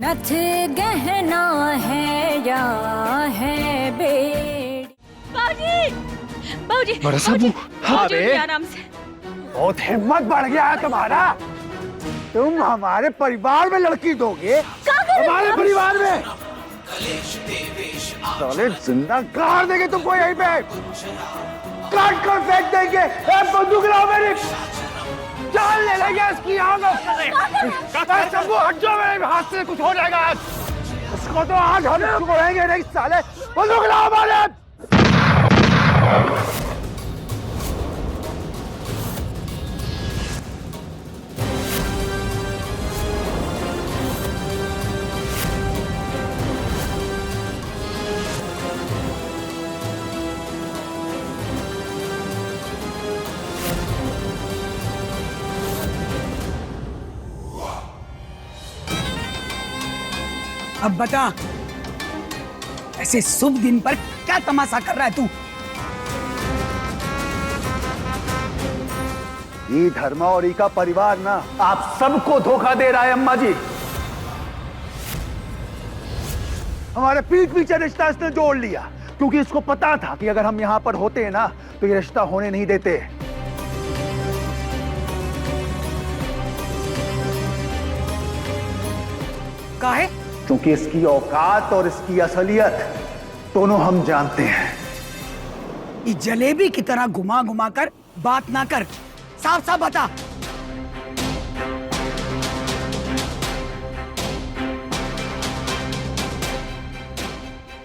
रथ गहना है या है बेड़ी। बाबूजी बड़ा साहब, हाँ बे, आराम से। बहुत हिम्मत बढ़ गया है तुम्हारा। तुम हमारे परिवार में लड़की दोगे? हमारे परिवार में साले जिंदा गाड़ देंगे तुमको, यहीं पे काट कर फेंक देंगे। बंदूक लाओ मेरी, जान ले लेंगे इसकी। सबको हट जाओ, मेरे हाथ से कुछ हो जाएगा आज। इसको तो आज हम छोड़ेंगे नहीं साले। बंदूक लाओ हमारे। अब बता, ऐसे शुभ दिन पर क्या तमाशा कर रहा है तू? ये धर्मा और का परिवार ना आप सबको धोखा दे रहा है अम्मा जी। हमारे पीठ पीछे रिश्ता इसने जोड़ लिया, क्योंकि इसको पता था कि अगर हम यहां पर होते हैं ना तो ये रिश्ता होने नहीं देते। काहे? क्योंकि इसकी औकात और इसकी असलियत दोनों हम जानते हैं। ये जलेबी की तरह घुमा घुमा कर बात ना कर, साफ साफ बता।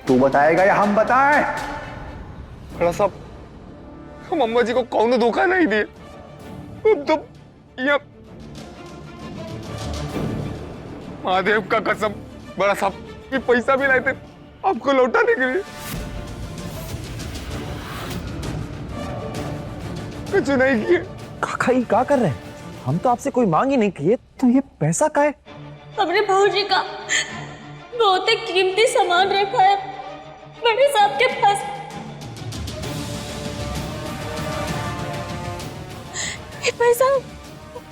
तू बताएगा या हम बताएं? बड़ा साहब, हम अम्मा जी को कौन धोखा नहीं दिए। तो ये महादेव का कसम, बड़ा साहब, ये पैसा भी लाए थे आपको लौटाने के लिए। कुछ नहीं किए। काका ये क्या कर रहे हैं? हम तो आपसे कोई मांग ही नहीं किए, तो ये पैसा का है? हमने भाऊजी का बहुत ही कीमती सामान रखा है बड़े साहब के पास। ये पैसा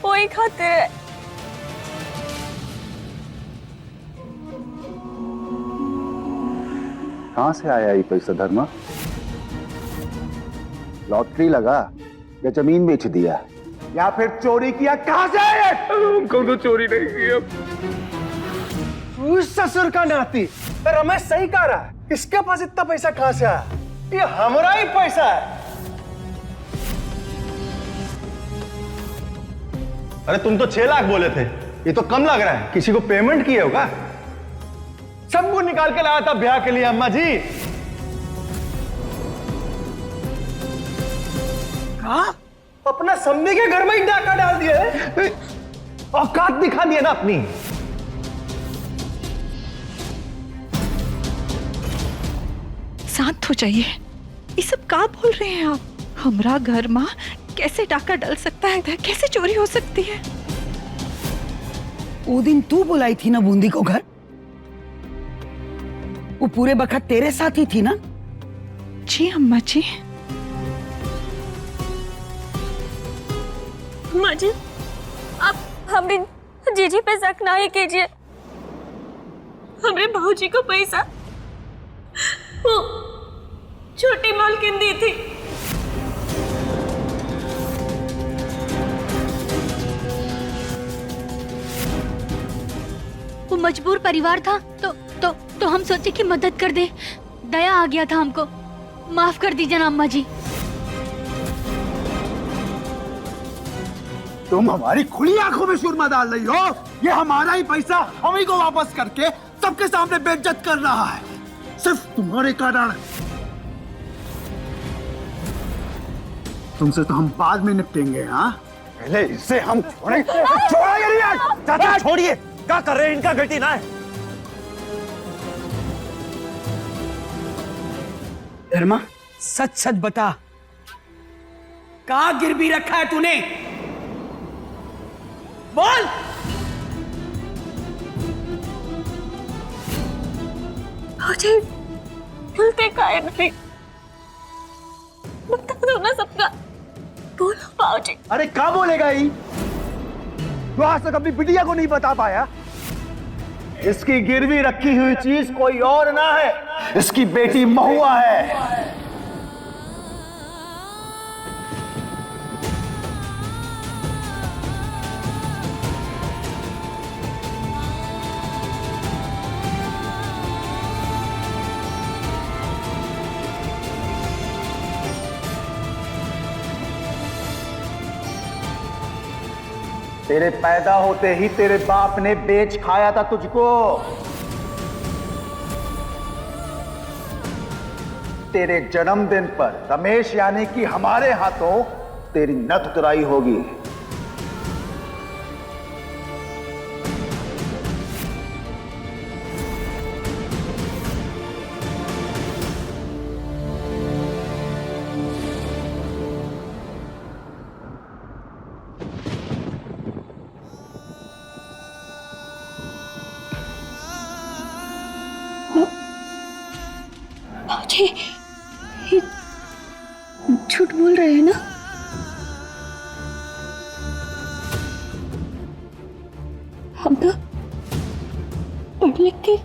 वो ही खाते हैं। कहां से आया ये पैसा धर्मा? लॉटरी लगा या जमीन बेच दिया या फिर चोरी किया? कहां से आया? हमको तो चोरी नहीं की। ससुर का नाती रमेश सही कह रहा है। इसके पास इतना पैसा कहां से आया? ये हमारा ही पैसा है। अरे तुम तो 6 लाख बोले थे, ये तो कम लग रहा है। किसी को पेमेंट किए होगा? सबको निकाल के लाया था ब्याह के लिए अम्मा जी। हाँ? अपना समधी के घर में ही डाका डाल दिया। औकात दिखा दिया ना अपनी। शांत हो जाइए। ये सब क्या बोल रहे हैं आप? हमारा घर माँ कैसे डाका डल सकता है? कैसे चोरी हो सकती है? वो दिन तू बुलाई थी ना बूंदी को घर, वो पूरे बखत तेरे साथ ही थी ना? जी अम्मा जी। अम्मा जी, आप हमने जीजी पे शक ना ही कीजिए। हमने भाऊजी को पैसा वो छोटी मालकिन दी थी। वो मजबूर परिवार था तो हम सोचे कि मदद कर दे। दया आ गया था हमको। माफ कर दीजिए ना अम्मा जी। तुम हमारी खुली आंखों में सुरमा डाल रही हो। ये हमारा ही पैसा हम ही को वापस करके सबके सामने बेइज्जत कर रहा है, सिर्फ तुम्हारे कारण। तुमसे तो हम बाद में निपटेंगे। हाँ, पहले इसे हम छोड़ेंगे नहीं। चाचा छोड़िए, क्या कर रहे हैं? इनका गलती ना है। धर्मा, सच सच बता, कहाँ गिरवी रखा है तूने? बोल। भाऊजी बोलते काहे नहीं? बता दो ना सबका। बोलो भाऊजी। अरे क्या बोलेगा ही? तो आज तक अपनी बिटिया को नहीं बता पाया। इसकी गिरवी रखी हुई चीज कोई और ना है, इसकी बेटी महुआ है। तेरे पैदा होते ही तेरे बाप ने बेच खाया था तुझको। तेरे जन्मदिन पर रमेश यानी कि हमारे हाथों तेरी नथ उतराई होगी। भाजी, ये झूठ बोल रहे हैं ना? हम तो पढ़ लिख के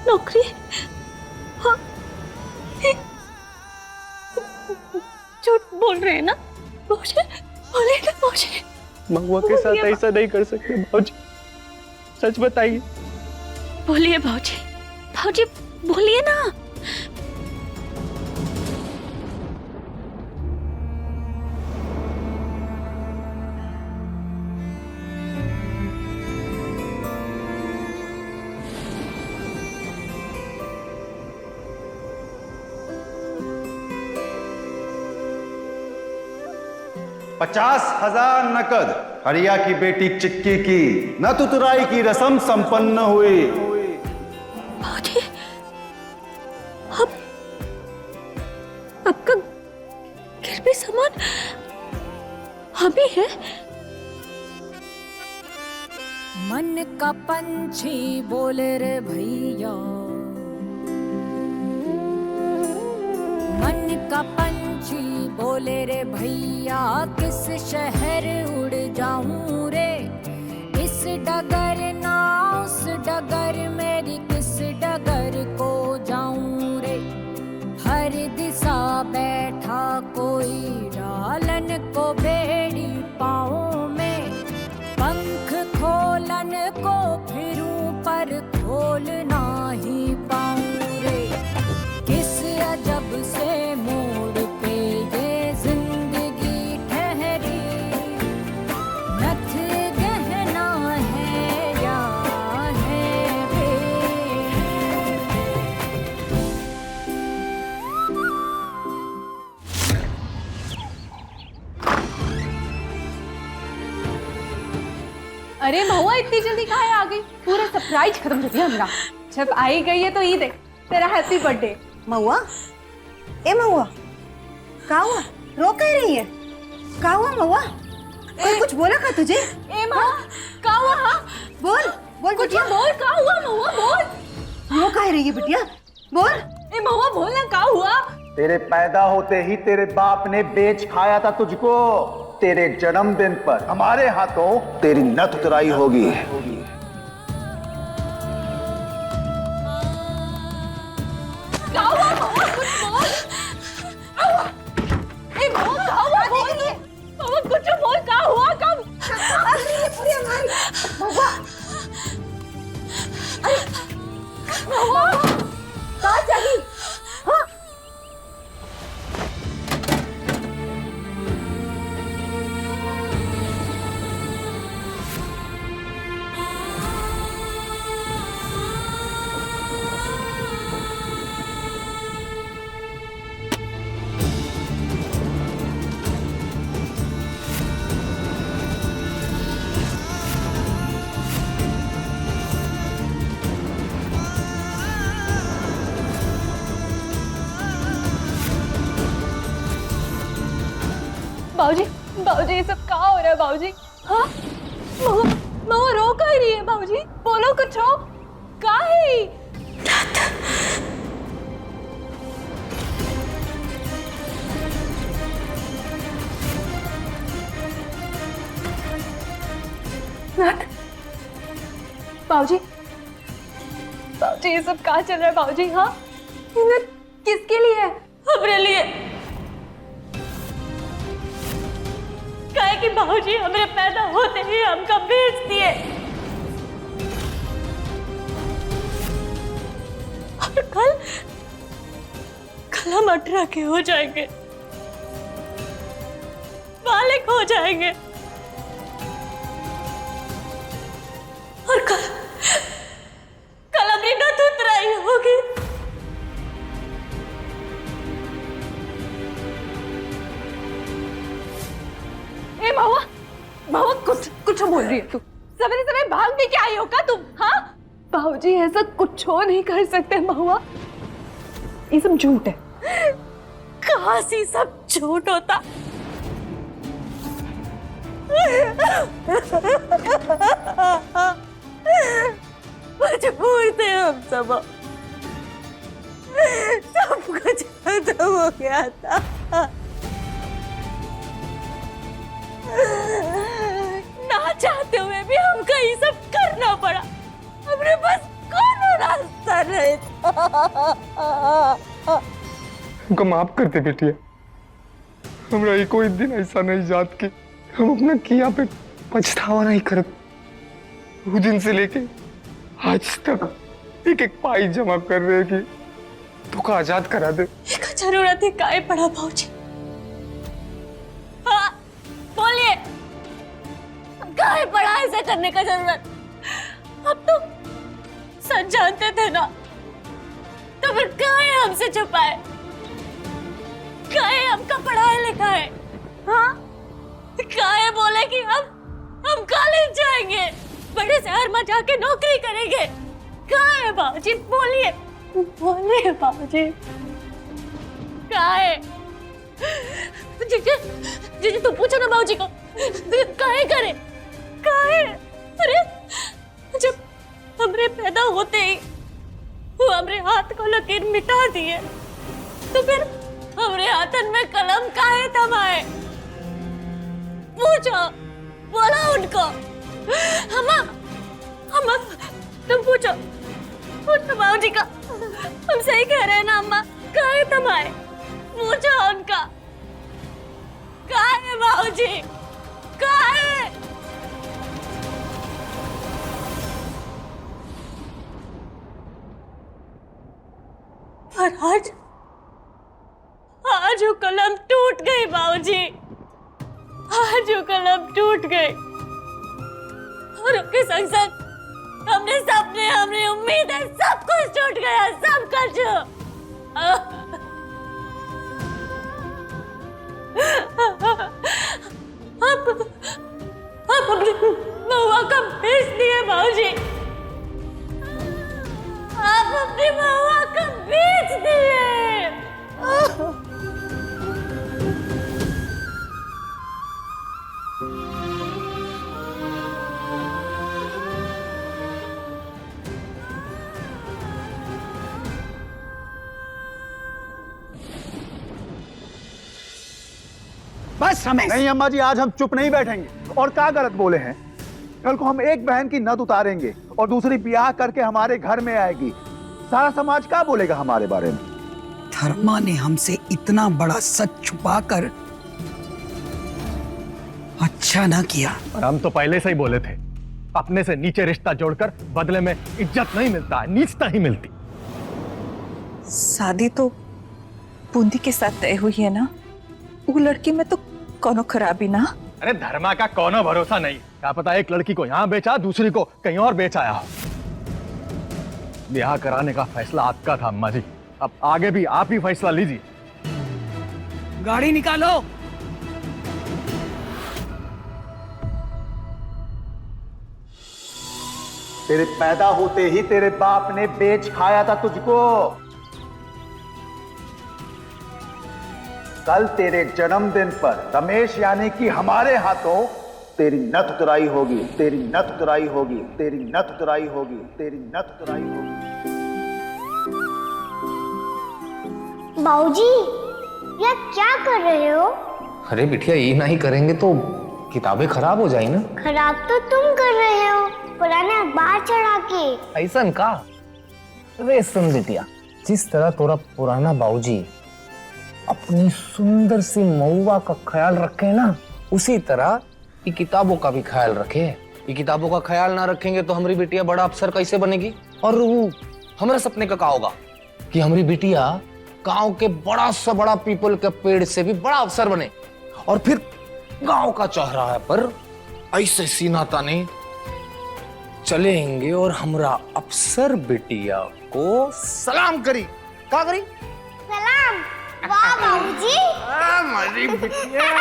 नौकरी, हाँ, झूठ बोल रहे हैं ना? भाजी, बोले ना भाजी। महुआ के साथ ऐसा नहीं कर सकते भाजी, सच बताइए। बोलिए भाजी, भाजी बोलिए ना। $50,000 नकद हरिया की बेटी चिक्की की नथ उतराई की रस्म संपन्न हुई। भाजी, आपका गिरवी सामान हमें है। मन का पंछी बोले रे भैया, मन का पंछी बोले रे भैया, किस शहर उड़ जाऊं रे, इस डगर ना उस डगर, मेरी किस डगर को जाऊं रे। हर दिशा बैठा कोई डालन को बेड़ी पाँव में, पंख खोलन को फिरूं पर खोल ना ही पाऊं रे। किस अजब से मोड़ पे ये जिंदगी ठहरी, नथ गहना है या है बेड़ी। अरे महुआ, इतनी जल्दी कहाँ आ गई? पूरा सरप्राइज खत्म हो गया हमारा। जब आई गई है तो ये देख, तेरा हैप्पी बर्थडे। महुआ, ए महुआ, क्या हुआ? रो कह रही है? क्या हुआ महुआ? कोई कुछ बोला का तुझे? ए महुआ, क्या हुआ? हाँ बोल बोल कुछ बिटिया, बोल, क्या हुआ महुआ? बोल। रो कह रही है बिटिया, बोल। ए महुआ बोल ना, क्या हुआ? तेरे पैदा होते ही तेरे बाप ने बेच खाया था तुझको। तेरे जन्मदिन पर हमारे हाथों तेरी नथ उतराई होगी। क्या हुआ महुआ? कुछ बोल। ए महुआ, क्या हुआ? बोल। महुआ कुछ बोल, क्या हुआ? कब? महुआ, महुआ कहाँ चली? हाँ? बाबूजी, बाबूजी ये सब कहाँ हो रहा है बाबूजी? हाँ, महुआ रो कह रही है बाबूजी, बोलो कुछ हो। क्या है? नथ, बाबूजी, बाबूजी ये सब कहाँ चल रहा है बाबूजी? हाँ, ये किसके लिए है? हमरे लिए। काहे कि बाबूजी हमरे पैदा होते ही हमका बेच दिए, और कल हम 18 के हो जाएंगे, बालिग हो जाएंगे, और कल हमारी नथ उतराई होगी। ए महुआ, महुआ कुछ बोल रही है तू? सवेरे सवेरे भाग भी क्या आई हो का तुम? हाँ बाबूजी ऐसा कुछ हो नहीं कर सकते महुआ, ये सब झूठ है। कहाँ से सब झूठ होता? मजबूर थे हम सब कुछ खत्म हो गया था। ना चाहते हुए भी हमको ये सब करना पड़ा, हमने बस कौन रास्ता नहीं था। हमको माफ कर दे बेटिया, हमरा ही कोई दिन ऐसा नहीं जात कि हम अपना किया पे पछतावा नहीं करत। उस दिन से लेके आज तक एक एक पाई जमा कर रहे कि तू का आजाद करा दे। एक जरूरत है काहे पड़ा भाऊजी? हाँ बोलिए, काहे पड़ा ऐसा करने का जरूरत? अब तो सच जानते थे ना, तो फिर काहे हमसे छुपाए? काहे हमका पढ़ाए लिखाए? हाँ काहे बोले कि हम कॉलेज जाएंगे, बड़े शहर में जाके नौकरी करेंगे? काहे बाबूजी बोलिए, बोलिए बाबूजी काहे? जी तुम पूछो ना बाबूजी को, काहे करे? काहे? अरे जब हमरे पैदा होते ही वो हमरे हाथ को लकीर मिटा दिए, तो फिर हमरे हाथन में कलम काहे थमाए? पूछो, बोलो उनको। हम तुम पूछो बाबूजी का, हम सही कह रहे हैं ना अम्मा? काहे थमाए? पूछो उनका, काहे बाबूजी, काहे? और आज वो कलम टूट गई बाबूजी, आज वो कलम टूट गई, और उसके संग संग हमने सपने, हमने उम्मीदें, सब कुछ टूट गया, सब कुछ। आप अपनी महुआ को बेच दिए बाबूजी, आप अपनी महुआ को बेच दिए। बस रमेश। नहीं अम्मा जी, आज हम चुप नहीं बैठेंगे। और क्या गलत बोले हैं? कल को हम एक बहन की नथ उतारेंगे और दूसरी ब्याह करके हमारे घर में आएगी, सारा समाज क्या बोलेगा हमारे बारे में? धर्मा ने हमसे इतना बड़ा सच छुपाकर अच्छा ना किया। और हम तो पहले से ही बोले थे, अपने से नीचे रिश्ता जोड़कर बदले में इज्जत नहीं मिलता है, नीचता ही मिलती। शादी तो बूंदी के साथ तय हुई है ना, वो लड़की में तो कोनो खराबी ना। अरे धर्मा का कोनो भरोसा नहीं, क्या पता एक लड़की को यहाँ बेचा, दूसरी को कहीं और बेच आया हो। ब्याह कराने का फैसला आपका था अम्मा जी, अब आगे भी आप ही फैसला लीजिए। गाड़ी निकालो। तेरे पैदा होते ही तेरे बाप ने बेच खाया था तुझको। कल तेरे जन्मदिन पर रमेश यानी कि हमारे हाथों तेरी नथ उतराई होगी, तेरी नथ उतराई होगी, तेरी नथ उतराई होगी, तेरी नथ उतराई होगी। बाबूजी, ये क्या कर रहे हो? अरे बिटिया, ये नहीं करेंगे तो किताबें खराब हो जाएंगी ना। खराब तो तुम कर रहे हो। पुराने अखबार चढ़ा के। ऐसा का? अरे सुन बिटिया, जिस तरह तोरा पुराना बाबूजी अपनी सुंदर सी मऊआ का ख्याल रखे ना, उसी तरह ये किताबों का भी ख्याल रखे। ये किताबों का ख्याल ना रखेंगे तो हमारी बिटिया बड़ा अफसर कैसे बनेगी? और वो हमारे सपने का होगा कि हमारी बिटिया गांव के बड़ा से बड़ा पीपल के पेड़ से भी बड़ा अफसर बने, और फिर गांव का चौराहे पर ऐसे सीना ताने चलेंगे और हमरा अफसर बिटिया को सलाम करी। क्या करी? सलाम। वाह बाबूजी। हमारी बिटिया।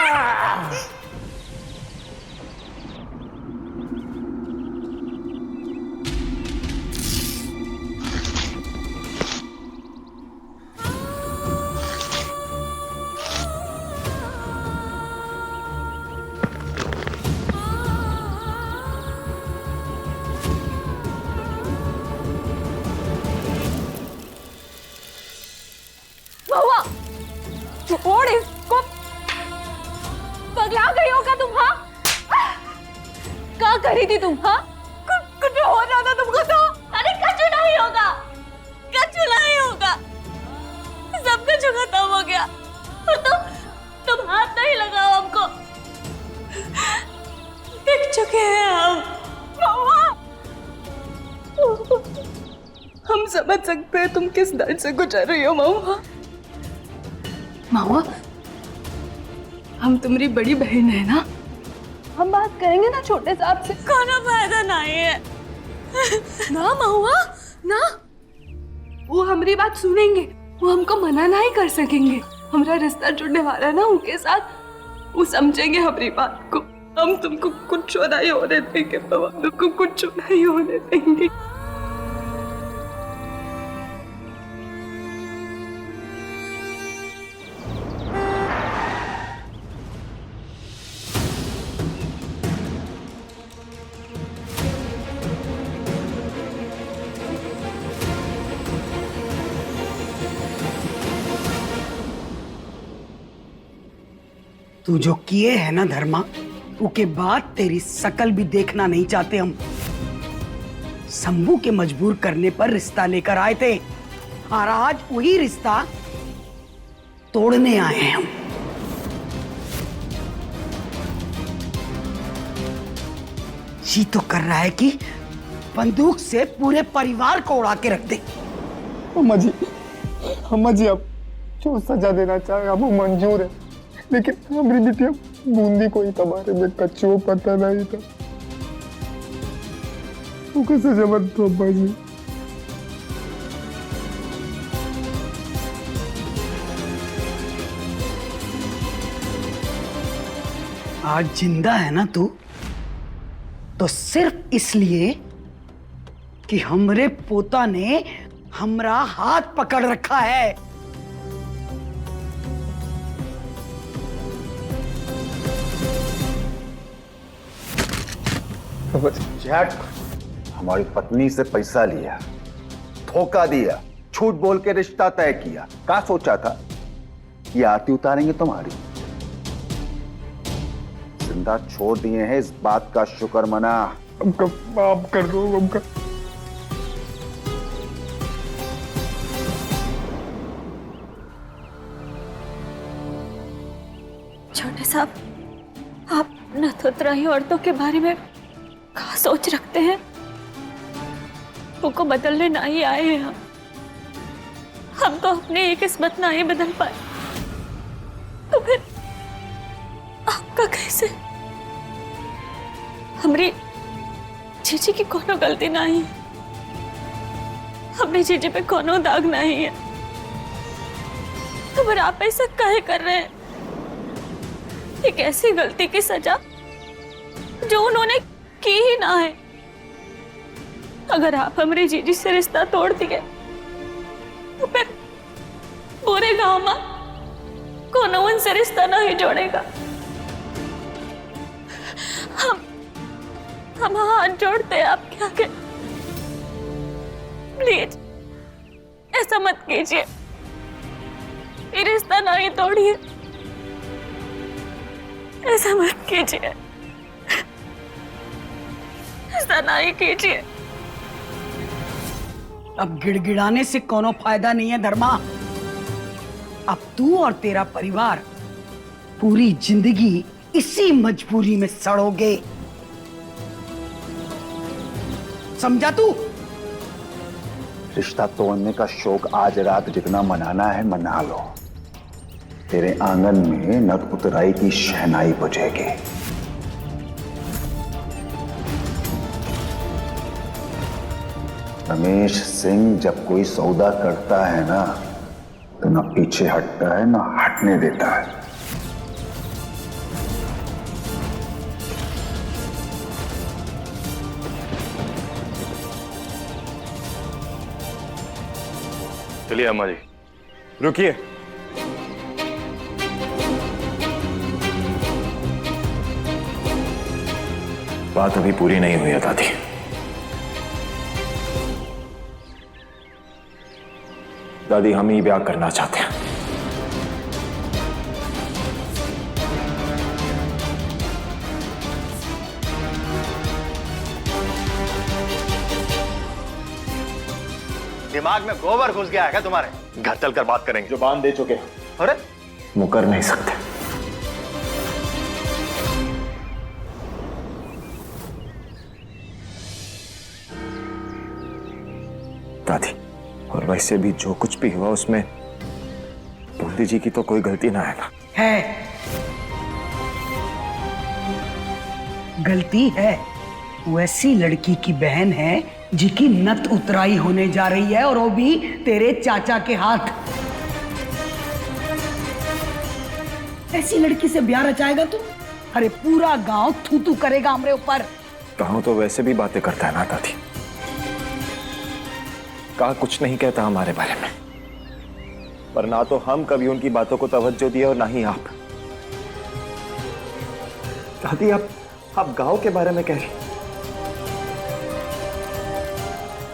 महुआ, छोड़ इसको। पगला गई हो क्या तुम? हाँ, क्या करी थी तुम? हाँ, कुछ हो रहा था तुमको तो? अरे कछु नहीं होगा, कछु नहीं होगा, सब कुछ खत्म हो गया। और तुम हाथ नहीं लगाओ हमको, देख चुके हैं हम। महुआ, हम समझ सकते हैं तुम किस दर्द से गुजर रही हो महुआ। महुआ, हम तुम्हारी बड़ी बहन है ना, हम बात करेंगे ना छोटे साहब से। कोनो फायदा नहीं है ना महुआ ना, वो हमारी बात सुनेंगे, वो हमको मना नहीं कर सकेंगे। हमारा रिश्ता जुड़ने वाला है ना उनके साथ, वो समझेंगे हमारी बात को। हम तुमको कुछ नहीं होने देंगे बाबा, तुमको कुछ नहीं होने देंगे। तू जो किए है ना धर्मा, उसके बाद तेरी शकल भी देखना नहीं चाहते हम। शंभू के मजबूर करने पर रिश्ता लेकर आए थे, और आज वही रिश्ता तोड़ने आए हैं हम। जी तो कर रहा है कि बंदूक से पूरे परिवार को उड़ा के रख दे। अम्मा जी आप जो सजा देना चाहे अब वो मंजूर है, लेकिन हमारी बिटिया बूंदी को ही बारे में कच्चो पता नहीं था। वो कैसे जबर तो अब्बा जी। आज जिंदा है ना तू, तो सिर्फ इसलिए कि हमरे पोता ने हमरा हाथ पकड़ रखा है। झट हमारी पत्नी से पैसा लिया, धोखा दिया, झूठ बोल के रिश्ता तय किया। क्या सोचा था ये आरती उतारेंगे तुम्हारी? जिंदा छोड़ दिए हैं, इस बात का शुक्र मना। हमका माफ कर दो। हमका छोटे साहब, आप नथुतराही औरतों के बारे में क्या सोच रखते हैं? उनको बदलने नहीं आए हैं हम तो अपनी ये किस्मत नहीं बदल पाए, तो फिर आपका कैसे? हमारी जीजी की कोनो गलती नहीं है, हमारी जीजी पे कोनो दाग नहीं है, तो फिर आप ऐसा काहे कर रहे हैं? एक ऐसी गलती की सजा जो उन्होंने की ही ना है। अगर आप हमारी जीजी से रिश्ता तोड़ दिए तो फिर पूरे गांव में कोनो उनसे रिश्ता नहीं जोड़ेगा। हम हाथ जोड़ते हैं आपके आगे, प्लीज ऐसा मत कीजिए, ये रिश्ता नहीं तोड़िए, ऐसा मत कीजिए, ऐसा नहीं कीजिए। अब गिड़गिड़ाने से कोनो फायदा नहीं है धर्मा। अब तू और तेरा परिवार पूरी जिंदगी इसी मजबूरी में सड़ोगे, समझा तू? रिश्ता तोड़ने का शौक आज रात जितना मनाना है मना लो। तेरे आंगन में नट उतराई की शहनाई बजेगी। रमेश सिंह जब कोई सौदा करता है ना तो ना पीछे हटता है ना हटने देता है। चलिए अम्मा जी, रुकिए। बात अभी पूरी नहीं हुई है दादी। दादी, हम ही ब्याह करना चाहते हैं। दिमाग में गोबर घुस गया है क्या तुम्हारे? घर चलकर बात करेंगे। जो बांध दे चुके। अरे मुकर नहीं सकते। दादी, और वैसे भी जो कुछ भी हुआ उसमें बूंदी जी की तो कोई गलती ना है ना? है, गलती है। वैसी लड़की की बहन है जिसकी नत उतराई होने जा रही है, और वो भी तेरे चाचा के हाथ। ऐसी लड़की से ब्याह रचाएगा तू? अरे पूरा गांव थू थू करेगा हमरे ऊपर। गांव तो वैसे भी बातें करता है ना दादी। कहा कुछ नहीं कहता हमारे बारे में, पर ना तो हम कभी उनकी बातों को तवज्जो दिए और ना ही आप। दादी, आप गांव के बारे में कह रही?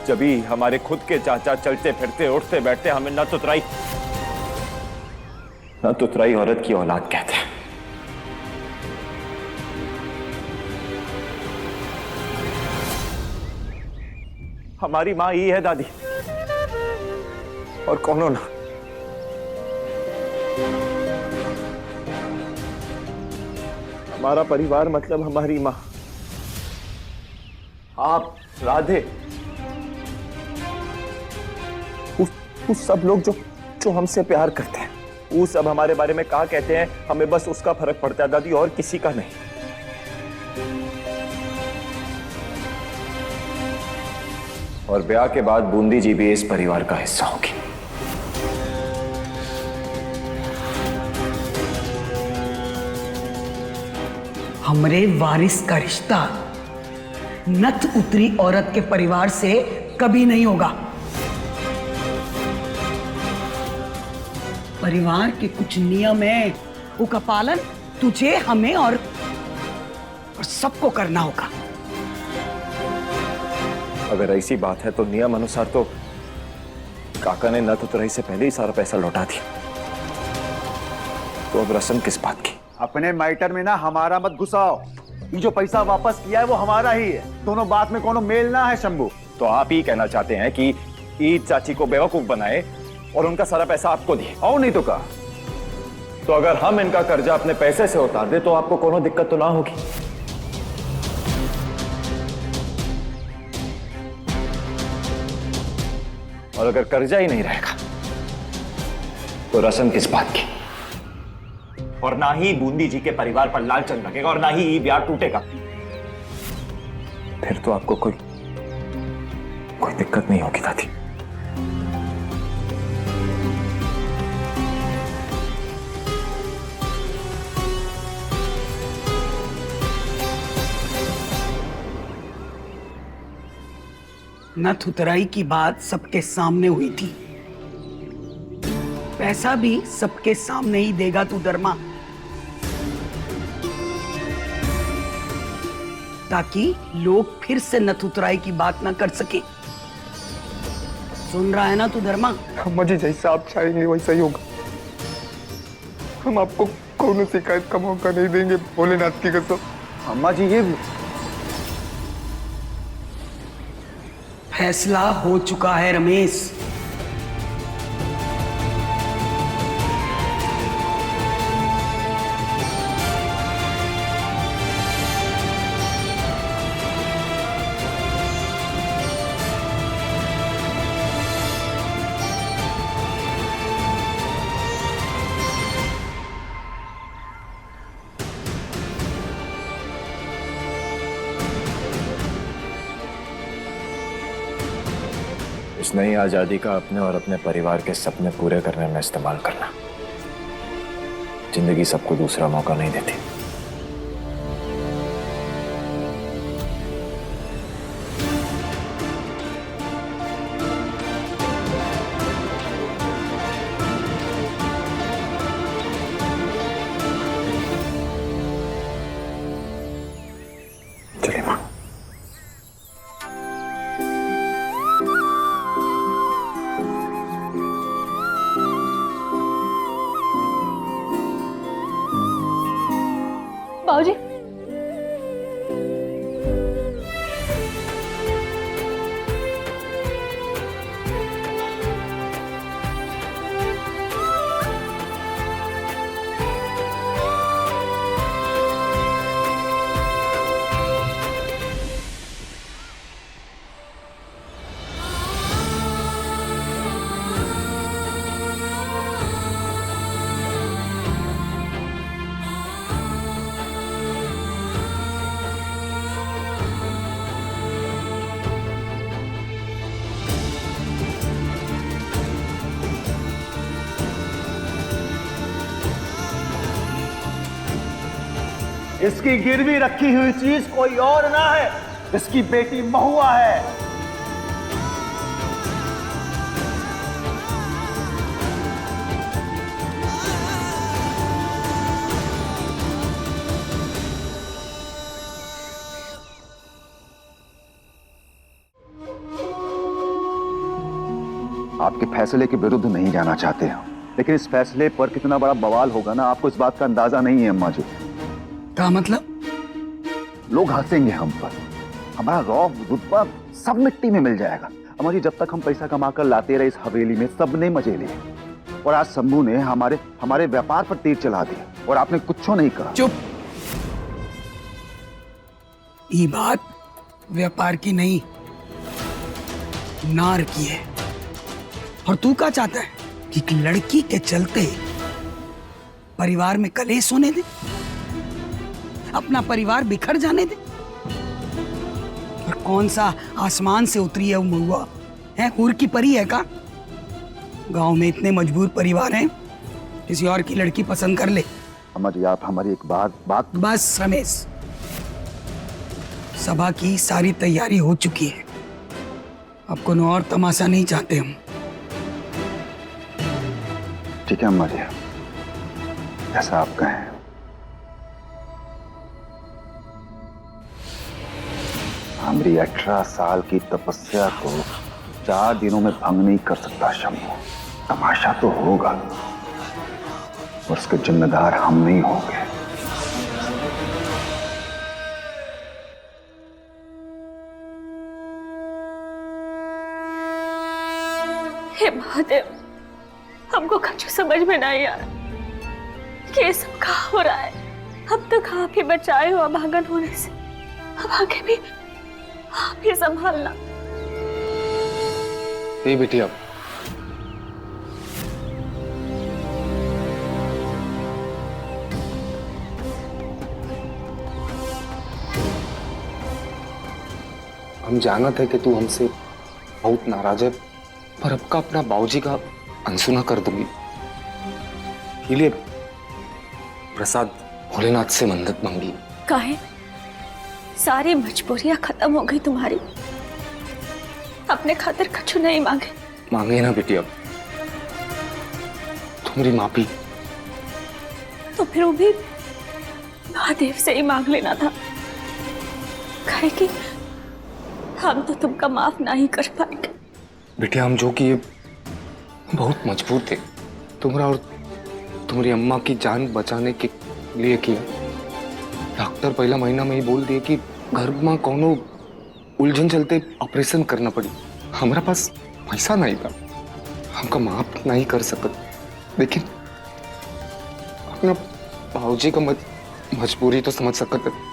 जब ही हमारे खुद के चाचा चलते फिरते उठते बैठते हमें नत उतराई औरत की औलाद कहते हैं। हमारी मां ही है दादी, और कौन हो ना। हमारा परिवार मतलब हमारी मां। आप, राधे, उस सब लोग जो हमसे प्यार करते हैं, वो सब हमारे बारे में क्या कहते हैं, हमें बस उसका फर्क पड़ता है दादी, और किसी का नहीं। और ब्याह के बाद बूंदी जी भी इस परिवार का हिस्सा होगी। हमरे वारिस का रिश्ता नत उतरी औरत के परिवार से कभी नहीं होगा। परिवार के कुछ नियम है, उनका पालन तुझे, हमें और सबको करना होगा। अगर ऐसी बात है तो नियम अनुसार तो काका ने नत उतराई से पहले ही सारा पैसा लौटा दिया, तो अब रस्म किस बात की? अपने मैटर में ना हमारा मत घुसाओ। ये जो पैसा वापस किया है वो हमारा ही है। दोनों बात में कोनो मेल ना है शंभू। तो आप ही कहना चाहते हैं कि ईद चाची को बेवकूफ बनाए और उनका सारा पैसा आपको दिए? और नहीं तो कहा। तो अगर हम इनका कर्जा अपने पैसे से उतार दे तो आपको कोनो दिक्कत तो ना होगी? और अगर कर्जा ही नहीं रहेगा तो रस्म किस बात की? और ना ही बूंदी जी के परिवार पर लालचन लगेगा और ना ही ये ब्याह टूटेगा। फिर तो आपको कोई दिक्कत नहीं होगी दादी। नथ उतराई की बात सबके सामने हुई थी, पैसा भी सबके सामने ही देगा तू धर्मा, ताकि लोग फिर से नथ उतराई की बात ना कर सके। सुन रहा है ना तू धर्मा? अम्मा जी, जैसा आप चाहेंगे वैसा ही होगा। हम आपको कोनो शिकायत का मौका नहीं देंगे, भोलेनाथ की कसम। अम्मा जी, ये फैसला हो चुका है रमेश। इस नई आजादी का अपने और अपने परिवार के सपने पूरे करने में इस्तेमाल करना। जिंदगी सबको दूसरा मौका नहीं देती। चलिए माँ। बाबूजी, इसकी गिरवी रखी हुई चीज कोई और ना है, इसकी बेटी महुआ है। आपके फैसले के विरुद्ध नहीं जाना चाहते हम, लेकिन इस फैसले पर कितना बड़ा बवाल होगा ना, आपको इस बात का अंदाजा नहीं है अम्मा जी। क्या मतलब? लोग हंसेंगे हम पर, हमारा रौब रुतबा सब मिट्टी में मिल जाएगा। अम्मा जी, जब तक हम पैसा कमा कर लाते रहे इस हवेली में सबने मजे लिए, और आज शंभू ने हमारे व्यापार पर तीर चला दिया और आपने कुछ नहीं कहा। चुप। ये बात व्यापार की नहीं, नार की है। और तू क्या चाहता है कि एक लड़की के चलते परिवार में कलेश होने दे, अपना परिवार बिखर जाने दे? और कौन सा आसमान से उतरी है वो महुआ? है हूर की परी है का? गांव में इतने मजबूर परिवार हैं, किसी और की लड़की पसंद कर ले। अम्मा जी, आप हमारी एक बात बस रमेश, सभा की सारी तैयारी हो चुकी है, अब कोई और तमाशा नहीं चाहते हम। ठीक है अम्मा जी, जैसा आप कहें। हमारी 18 साल की तपस्या को 4 दिनों में भंग नहीं कर सकता शंभू। तमाशा तो होगा और उसके जिम्मेदार हम नहीं होंगे। हे महादेव, हमको कुछ समझ में नहीं आ रहा कि ये सब कहाँ हो रहा है। अब तक आप ही बचाए हो अभागन होने से, अब आगे भी आप ही संभालना। बेटी, अब हम जाना था कि तू हमसे बहुत नाराज है, पर अब का अपना बाबूजी का अनसुना कर दूंगी। इसलिए प्रसाद भोलेनाथ से मन्नत मांगी। काहे? सारी मजबूरियां खत्म हो गई तुम्हारी, अपने खातिर कुछ नहीं मांगे ना बेटी। अब तुम्हारी माफी तो फिर वो भी महादेव से ही मांग लेना था, काहे कि हम तो तुमका माफ नहीं कर पाएंगे। बेटी, हम जो किए बहुत मजबूर थे, तुम्हारा और तुम्हारी अम्मा की जान बचाने के लिए किया। डॉक्टर पहला महीना में ही बोल दिए कि घर में कोनो उलझन चलते ऑपरेशन करना पड़ी। हमारा पास पैसा नहीं था, हमका माफ नहीं कर सकत, लेकिन अपना बाबूजी का मजबूरी तो समझ सकत है।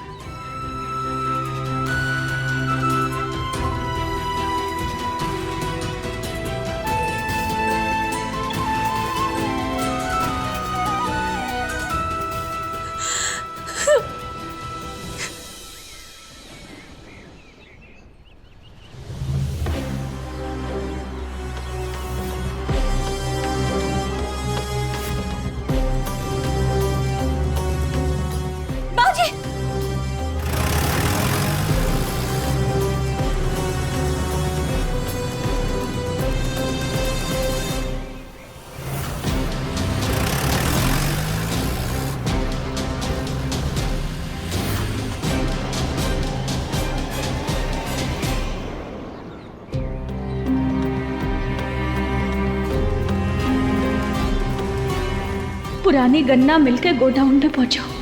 पुरानी गन्ना मिलकर गोडाउन में पहुंचाओ।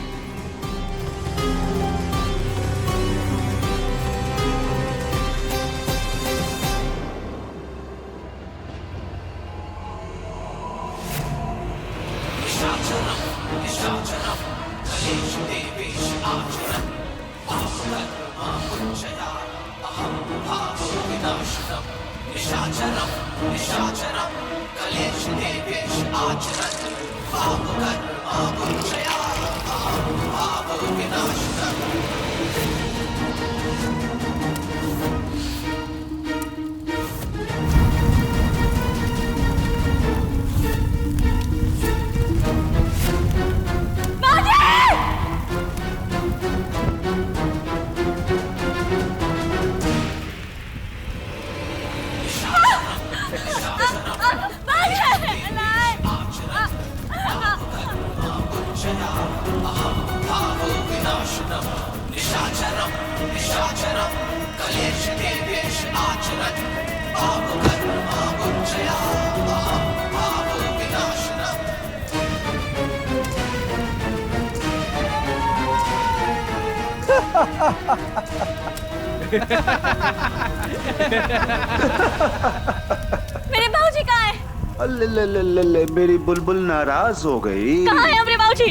मेरे बाबूजी कहाँ है? अल्ले मेरी बुलबुल नाराज हो गई। कहाँ है हमारे बाबूजी?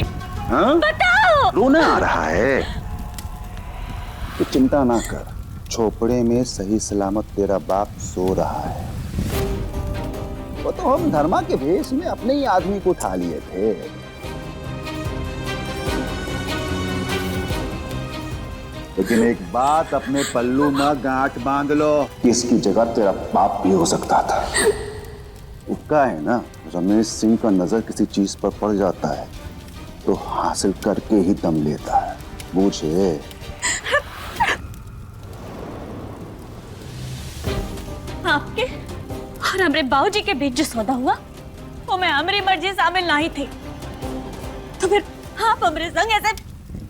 हाँ? बताओ। रोना आ रहा है तो चिंता ना कर, झोपड़े में सही सलामत तेरा बाप सो रहा है। वो तो हम धर्मा के भेष में अपने ही आदमी को उठा लिए थे। लेकिन एक बात अपने पल्लू में गांठ बांध लो कि इसकी जगह तेरा बाप भी हो सकता था। उसका है ना, रमेश सिंह का नजर किसी चीज पर पड़ जाता है तो हासिल करके ही दम लेता है, बूझे? आपके और हमारे बाबूजी के बीच जो सौदा हुआ वो मैं हमारी मर्जी शामिल नहीं थी, तो फिर आप हमारे संग ऐसे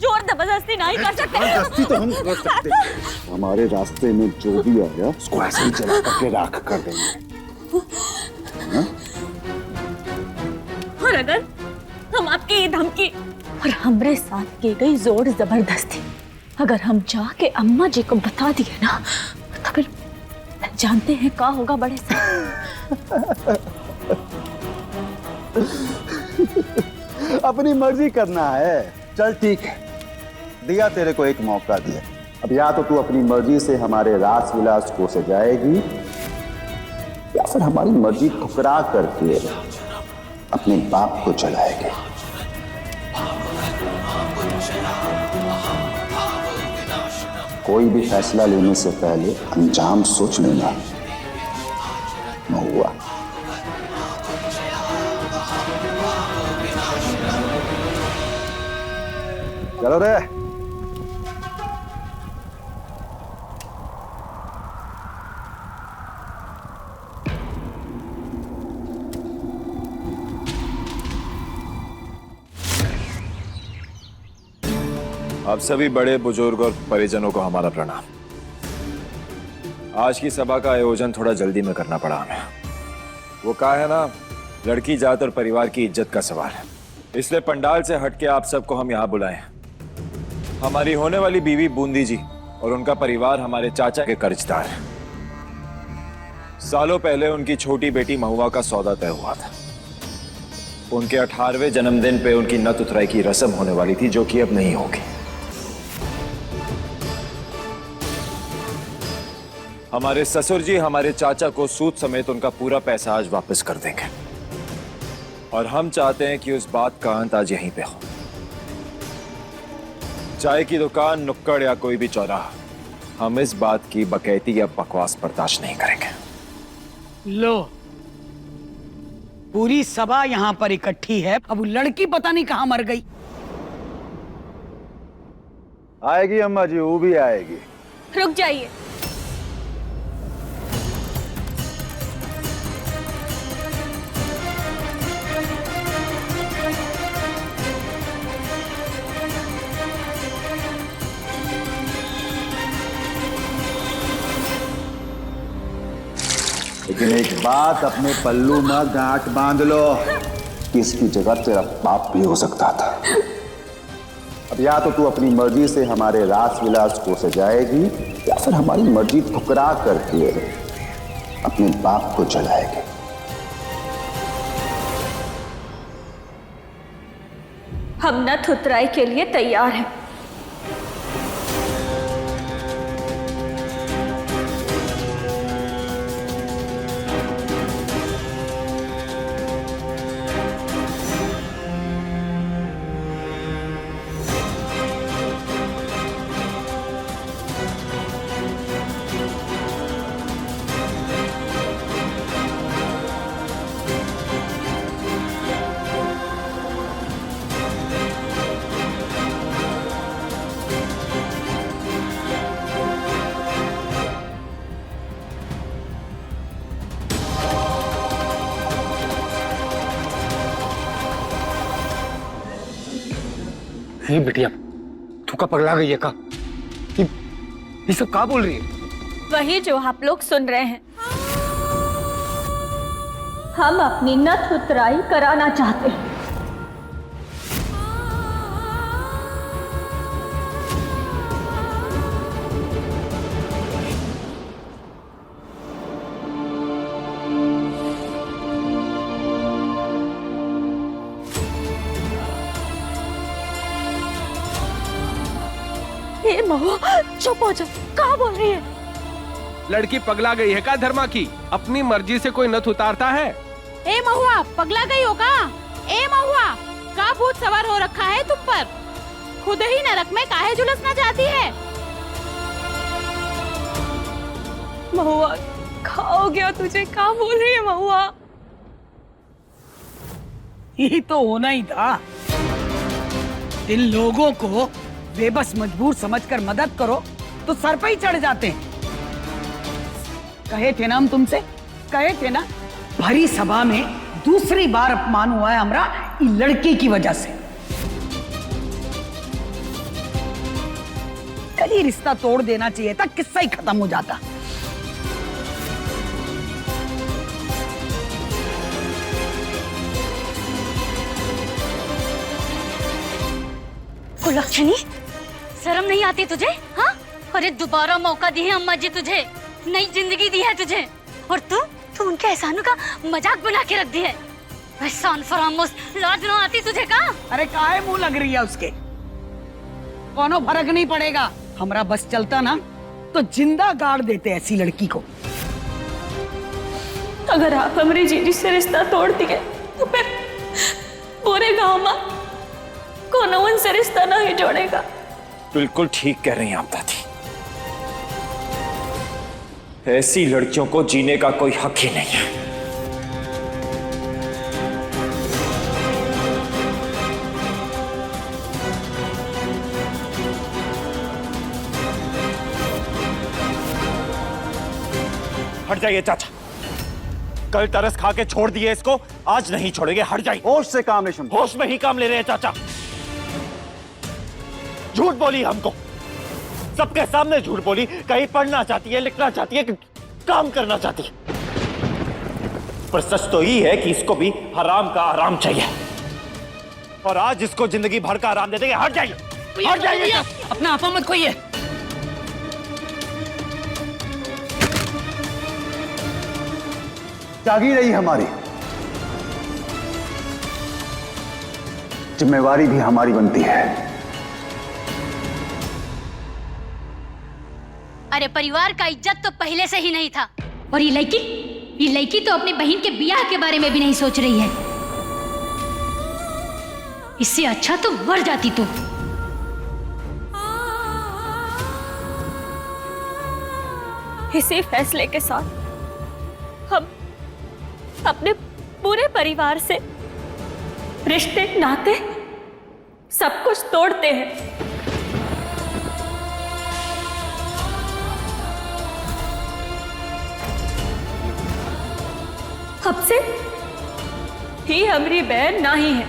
जोर जबरदस्ती नहीं कर सकते। जबरदस्ती तो हम कर सकते हैं। हमारे रास्ते में जो भी आया उसको ऐसे ही चला करके राख कर देंगे। हाँ? और अगर हम आपकी ये धमकी और हमारे साथ की गई जोर जबरदस्ती अगर हम जाके अम्मा जी को बता दिए ना, तो फिर जानते हैं क्या होगा बड़े साहब। अपनी मर्जी करना है। चल ठीक है, दिया तेरे को एक मौका दिया। अब या तो तू अपनी मर्जी से हमारे रास विलास को सजाएगी या फिर हमारी मर्जी ठुकरा करके अपने बाप को जलाएगी। कोई भी फैसला लेने से पहले अंजाम सोच लेना महुआ। चलो रे। आप सभी बड़े बुजुर्ग और परिजनों को हमारा प्रणाम। आज की सभा का आयोजन थोड़ा जल्दी में करना पड़ा हमें। वो कहा है ना, लड़की जात और परिवार की इज्जत का सवाल है, इसलिए पंडाल से हटके आप सबको हम यहाँ बुलाए। हमारी होने वाली बीवी बूंदी जी और उनका परिवार हमारे चाचा के कर्जदार है। सालों पहले उनकी छोटी बेटी महुआ का सौदा तय हुआ था। उनके 18वें जन्मदिन पे उनकी नत उतराई की रस्म होने वाली थी, जो कि अब नहीं होगी। हमारे ससुर जी हमारे चाचा को सूद समेत उनका पूरा पैसा आज वापस कर देंगे, और हम चाहते हैं कि उस बात का अंत आज यहीं पे हो। चाय की दुकान, नुक्कड़ या कोई भी चौराहा, हम इस बात की बकैती या बकवास बर्दाश्त नहीं करेंगे। लो, पूरी सभा यहाँ पर इकट्ठी है, अब वो लड़की पता नहीं कहाँ मर गई। आएगी अम्मा जी, वो भी आएगी। रुक जाइए। लेकिन एक बात अपने पल्लू में गांठ बांध लो कि इसकी जगह तेरा बाप भी हो सकता था। अब या तो तू अपनी मर्जी से हमारे रास विलास को सजाएगी, या फिर हमारी मर्जी ठुकरा करके अपने बाप को जलाएगी। हम नथ उतराई के लिए तैयार हैं। हे बिटिया, तू का पगला गई है का? ये सब का बोल रही है? वही जो आप लोग सुन रहे हैं। हम अपनी नथ उतराई कराना चाहते हैं। महुआ, चुप हो जा, कहाँ बोल रही है? लड़की पगला गई है का धर्मा की? अपनी मर्जी से कोई नथ उतारता है? ए महुआ, पगला गई हो का? ए महुआ, का भूत सवार हो रखा है तुम पर? खुद ही नरक में काहे झुलसना चाहती है? महुआ, खाओ गया तुझे, कहाँ बोल रही है महुआ? यही तो होना ही था। इन लोगों को बेबस मजबूर समझकर मदद करो तो सर पे ही चढ़ जाते हैं। कहे थे ना हम तुमसे, कहे थे ना। भरी सभा में दूसरी बार अपमान हुआ है हमरा इस लड़की की वजह से। कल ही रिश्ता तोड़ देना चाहिए था, किस्सा ही खत्म हो जाता। कुलक्षणी, शर्म नहीं आती तुझे? हाँ, अरे दोबारा मौका दी है अम्मा जी तुझे, नई जिंदगी दी है तुझे, और तू उनके एहसानों का मजाक बना के रख दी है। एहसान फरामोश, लाज ना आती तुझे का? अरे काहे मुंह लग रही है उसके? कोनो फर्क नहीं पड़ेगा। हमरा बस चलता ना तो जिंदा गाड़ देते ऐसी लड़की को। अगर आप हमारी जीजी से रिश्ता तोड़ दिए तो फिर पूरे गांव में कोनो उनसे रिश्ता नहीं जोड़ेगा। बिल्कुल ठीक कह रही हैं आप दादी। ऐसी लड़कियों को जीने का कोई हक ही नहीं है। हट जाइए चाचा, कल तरस खा के छोड़ दिए इसको, आज नहीं छोड़ेंगे। हट जाइए। होश से काम नहीं, होश में ही काम ले रहे हैं चाचा। झूठ बोली हमको, सबके सामने झूठ बोली। कहीं पढ़ना चाहती है, लिखना चाहती है, काम करना चाहती है, पर सच तो ये है कि इसको भी हराम का आराम चाहिए, और आज इसको जिंदगी भर का आराम दे देंगे। हट जाइए, हट जाइए। अपना आपा मत खोइए। जागी रही हमारी, जिम्मेवारी भी हमारी बनती है। अरे परिवार का इज्जत तो पहले से ही नहीं था। और ये लड़की तो अपनी बहन के ब्याह के बारे में भी नहीं सोच रही है। इससे अच्छा तो मर जाती तू। इसी फैसले के साथ हम अपने पूरे परिवार से रिश्ते नाते सब कुछ तोड़ते हैं। अब से ही हमारी बहन ना ही है,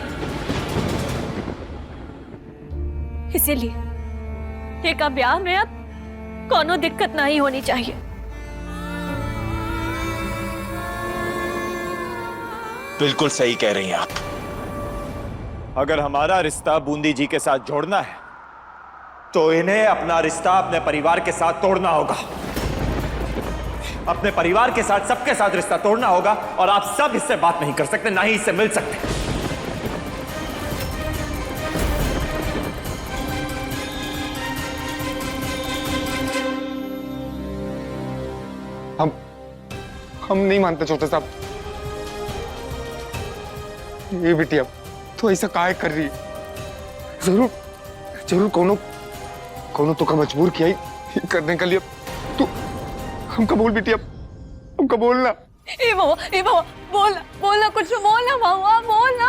इसीलिए एक ब्याह में अब कोनो दिक्कत नहीं होनी चाहिए। बिल्कुल सही कह रही हैं आप। अगर हमारा रिश्ता बूंदी जी के साथ जोड़ना है तो इन्हें अपना रिश्ता अपने परिवार के साथ तोड़ना होगा। अपने परिवार के साथ, सबके साथ रिश्ता तोड़ना होगा और आप सब इससे बात नहीं कर सकते, ना ही इससे मिल सकते। हम नहीं मानते चौधरी साहब। ये बिटिया तो ऐसा काहे कर रही है? जरूर कोनो तो का मजबूर किया ही करने के लिए। तू हमका बोल बिटिया, हमका बोलना। ए बाबा बोलना कुछ बोलना बाबा, बोलना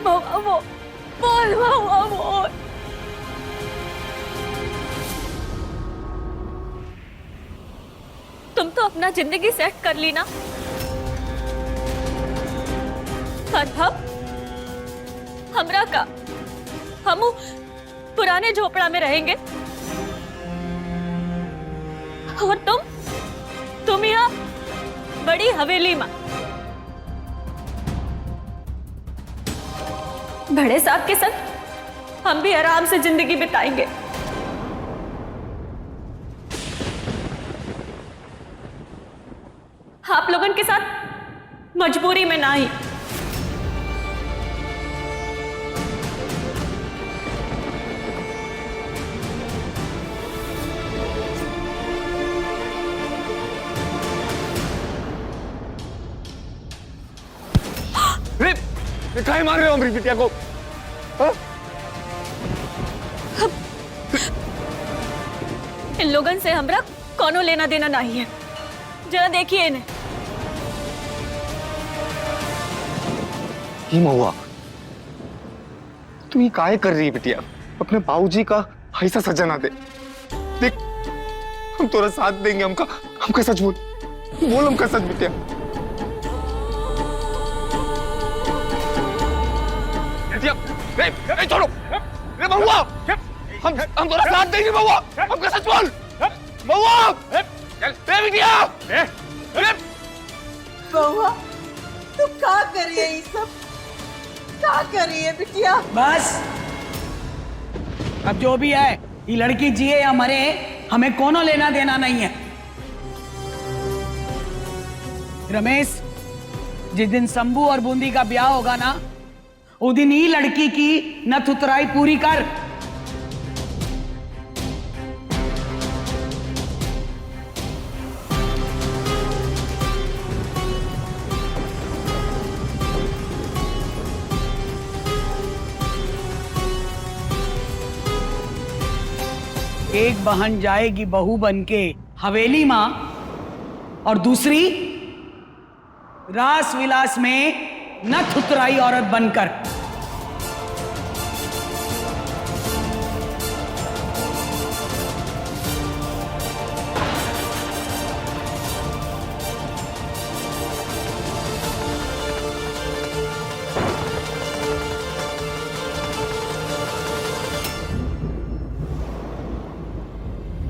बाबा, बोल बाबा, बोल। तुम तो अपना जिंदगी सेट कर ली ना, और हमरा का हम पुराने झोपड़ा में रहेंगे और तुम यहाँ बड़ी हवेली में बड़े साहब के साथ हम भी आराम से जिंदगी बिताएंगे। आप लोगों के साथ मजबूरी में ना ही। काहे मार रहे हो हमारी बिटिया को? इन लोगों से हमरा कोनो लेना देना नहीं है। जरा देखिए इन्हें। ही महुआ, तू ये काहे कर रही है बिटिया? अपने बाबूजी का ऐसा सजा ना दे। देख, हम तोरा साथ देंगे। हमका सच बोल हमका सच बिटिया। ए, छोड़ो रे महुआ, हम तोरा साथ देंगे महुआ। हमका सच बोल महुआ। ए बिटिया, बउआ तू क्या कर रही है? ये सब क्या कर रही है बिटिया? बस अब जो भी है, ये लड़की जिए या मरे, हमें कोनो लेना देना नहीं है। रमेश, जिस दिन शंभू और बूंदी का ब्याह होगा ना, उस दिन ही लड़की की नथ उतराई पूरी कर। एक बहन जाएगी बहू बनके हवेली मां, और दूसरी रास विलास में नथ उतराई औरत बनकर।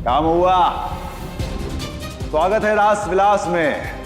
काम हुआ। स्वागत है रास विलास में।